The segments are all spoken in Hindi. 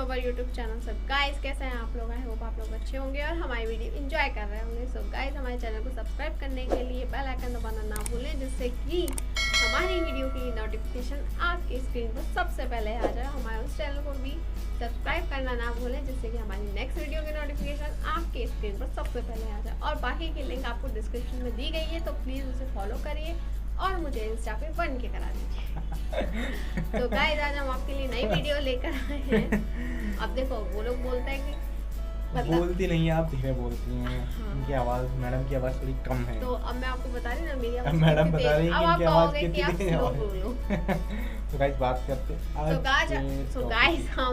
Our YouTube channel. सब गाइस कैसे हैं आप लोग? आई होप आप लोग अच्छे होंगे और हमारी वीडियो एंजॉय कर रहे होंगे। सो गाइस हमारे चैनल को सब्सक्राइब करने के लिए बेल आइकन दबाना ना भूलें, जिससे कि हमारी वीडियो की नोटिफिकेशन आपकी स्क्रीन पर सबसे पहले आ जाए। हमारे उस चैनल को भी सब्सक्राइब करना ना भूलें, जिससे कि हमारी नेक्स्ट वीडियो की नोटिफिकेशन आपके स्क्रीन पर सबसे पहले आ जाए। और बाकी की लिंक आपको डिस्क्रिप्शन में दी गई है, तो प्लीज़ उसे फॉलो करिए और मुझे इंस्टा पे 1K करा दीजिए। तो गाइस आज हम आपके लिए नई वीडियो लेकर आए हैं। अब देखो वो लोग बोलते हैं कि मतलब बोलती नहीं है, आप धीरे बोलती हैं। हाँ। इनकी आवाज़, मैडम की आवाज़ थोड़ी कम है। तो अब मैं आपको बता रही ना मेरी अब आवाज़ मैडम कितनी बता रही तेज। हैं अब कि आप इनकी आवाज़ कहोगे कि आप कितनी स्लो तेज बोलो। तो गाइस बात करते हैं सो गाइस हम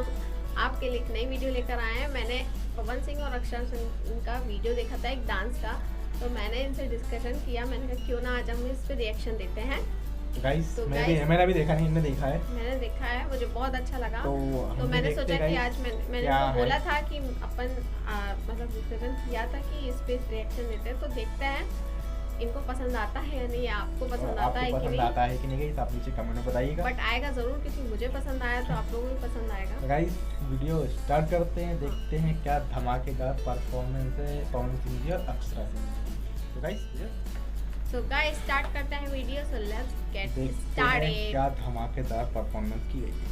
आपके लिए एक नई वीडियो लेकर आए हैं। मैंने पवन सिंह और अक्षर सिंह का वीडियो देखा था एक डांस का, तो मैंने इनसे डिस्कशन किया। मैंने कहा क्यों ना आज हम इस पे रिएक्शन देते हैं। गाइस तो मैंने भी देखा नहीं, इनने देखा है। मैंने देखा है, मुझे बहुत अच्छा लगा। तो तो मैंने सोचा कि आज मैंने तो बोला था कि अपन मतलब डिस्कशन किया था कि इस पे रिएक्शन देते हैं, तो देखते हैं इनको पसंद आता है या नहीं, आपको पसंद आता है कि नहीं। आता है कि नहीं गाइस, आप नीचे कमेंट में बताइएगा। बट आएगा जरूर, क्योंकि मुझे पसंद आया तो आप लोगों को भी पसंद आएगा। तो गाइस वीडियो स्टार्ट करते हैं, देखते हैं क्या धमाकेदार परफॉर्मेंस है पवन सिंह जी और अक्षरा सिंह जी। तो गाइस सो गाइस स्टार्ट करते हैं वीडियो। सो लेट्स गेट देखते हैं स्टार्टेड। क्या धमाकेदार परफॉर्मेंस की गई है।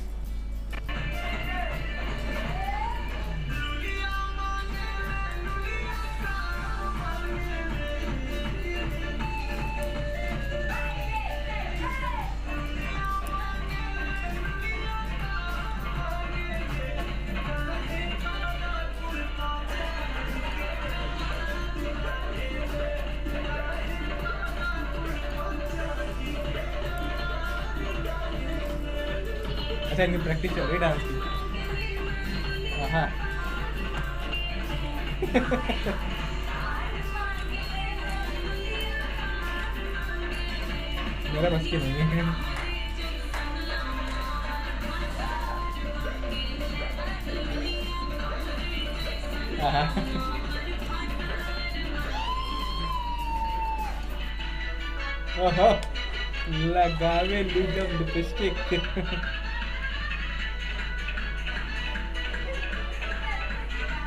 अच्छा इनकी प्रैक्टिस चल रही डांस की। हाँ मेरा बस की नहीं है। ओहो लगावे लूजम लिपस्टिक।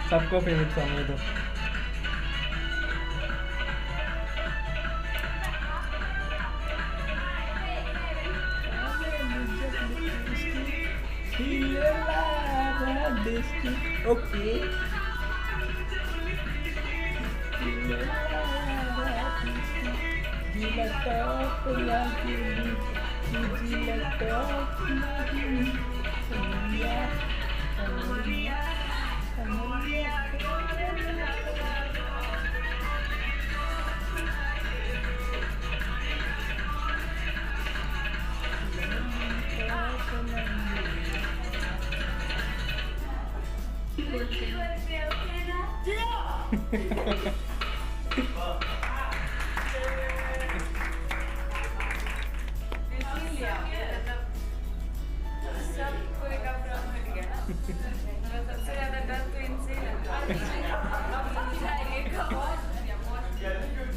सबको फेवरेट सॉन्ग है तो। ओके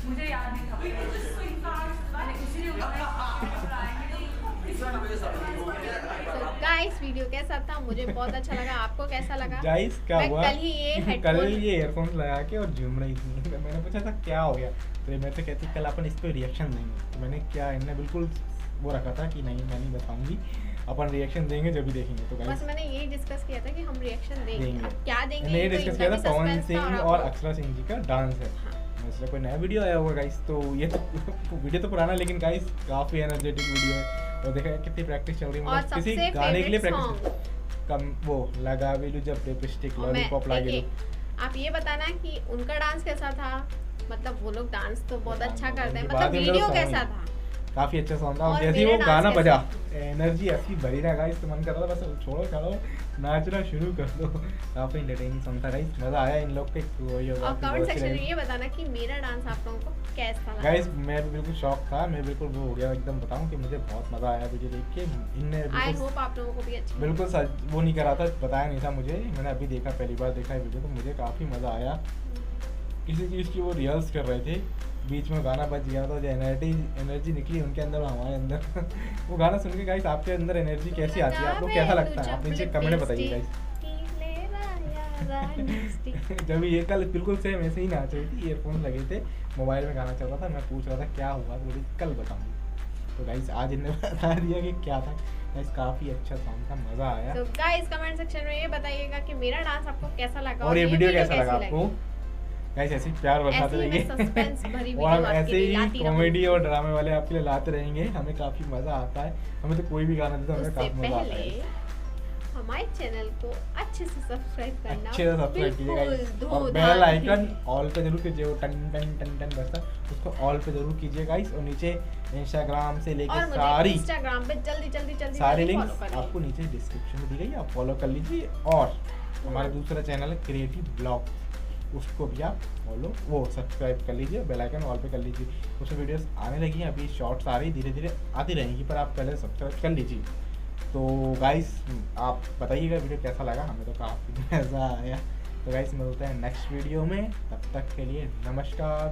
मुझे याद नहीं था। गाइस वीडियो कैसा था? मुझे बहुत अच्छा लगा। आपको कैसा लगा? गाइस क्या हुआ? कल ही ये ईयरफोन्स लगा के और झूम रही थी। मैंने पूछा था क्या हो गया, तो मैं तो कहती कल अपन इस पे रिएक्शन देंगे। तो मैंने क्या, इनने बिल्कुल वो रखा था कि नहीं मैं नहीं बताऊंगी, अपन रिएक्शन देंगे जब भी देखेंगे। तो बस मैंने यही डिस्कस किया था कि हम रिएक्शन देंगे। अब क्या देंगे मैंने ये तो डिस्कस किया था इनका भी पवन suspense सिंह था और अक्षरा सिंह जी का डांस है। इसलिए कोई नया वीडियो आया होगा गाइस। तो ये तो वीडियो तो पुराना, लेकिन गाइस काफी एनर्जेटिक वीडियो है। और देखा कितनी प्रैक्टिस चल रही है, मतलब किसी गाने के लिए प्रैक्टिस कम वो लगा वेलू जब लिपस्टिक लॉलीपॉप लागे। आप ये बताना कि उनका डांस कैसा था? मतलब वो लोग डांस तो बहुत अच्छा करते हैं, बाद मतलब में वीडियो सॉन्ग कैसा था? काफी अच्छा सॉन्ग था। और और जैसे ही वो मेरा गाना डांस बजा, एनर्जी ऐसी भरी ना गाइस, तो मन कर रहा था बस छोड़ो छोड़ो नाचना शुरू कर दो। काफी एंटरटेनिंग सॉन्ग था गाइस, मजा आया इन लोग के। और कमेंट सेक्शन में ये बताना कि मेरा डांस आप लोगों को कैसा लगा। गाइस मैं भी बिल्कुल शॉक था, मैं बिल्कुल वो हो गया एकदम। बताऊं कि मुझे बहुत मजा आया वीडियो देख के। इनने आई होप आप लोगों को भी अच्छा बिल्कुल सच वो नहीं करा था, बताया नहीं था मुझे। मैंने अभी देखा, पहली बार देखा है वीडियो, तो मुझे काफ़ी मज़ा आया। किसी चीज़ की वो रिहर्स कर रहे थे, बीच में गाना बज गया था, जो एनर्जी निकली उनके अंदर और हमारे अंदर। वो गाना सुन के गाइस आपके अंदर एनर्जी कैसी आती है, आपको कैसा लगता है? आप नीचे कमेंट में बताइए गाइस। जब ये कल बिल्कुल सेम ऐसे ही नाच रही थी, ईयरफोन लगे थे, मोबाइल में गाना चल रहा था, मैं पूछ रहा था क्या हुआ, बोली कल बताऊंगी। तो गाइस आज इन्होंने बता दिया कि क्या था। गाइस काफी अच्छा सॉन्ग था, मजा आया। तो गाइस कमेंट सेक्शन में ये बताइएगा कि मेरा डांस आपको कैसा लगा और ये वीडियो कैसा लगा आपको। गाइस ऐसे ही प्यार बरसाते रहिए और हम ऐसे ही कॉमेडी और ड्रामे वाले आपके लिए लाते रहेंगे। हमें काफी मजा आता है, हमें तो कोई भी गाना देता है हमें काफी मजा आता है। हमारे चैनल को अच्छे से सब्सक्राइब करना, अच्छे से सब्सक्राइब कीजिए और बेल आइकन ऑल पे जरूर कीजिए, वो टन टन टन टन बजता उसको ऑल पे जरूर कीजिए गाइस। और नीचे इंस्टाग्राम से लेके सारी इंस्टाग्राम पे जल्दी सारी लिंक्स आपको नीचे डिस्क्रिप्शन में दी गई, आप फॉलो कर लीजिए। और हमारा दूसरा चैनल है क्रिएटिव ब्लॉग, उसको भी आप फॉलो वो सब्सक्राइब कर लीजिए, बेल आइकन ऑल पे कर लीजिए। उसमें वीडियोस आने लगी हैं, अभी शॉर्ट्स आ रही, धीरे धीरे आती रहेंगी, पर आप पहले सब्सक्राइब कर लीजिए। तो गाइस आप बताइएगा वीडियो कैसा लगा, हमें तो काफ़ी मज़ा आया। तो गाइस मिलते हैं नेक्स्ट वीडियो में, तब तक के लिए नमस्कार।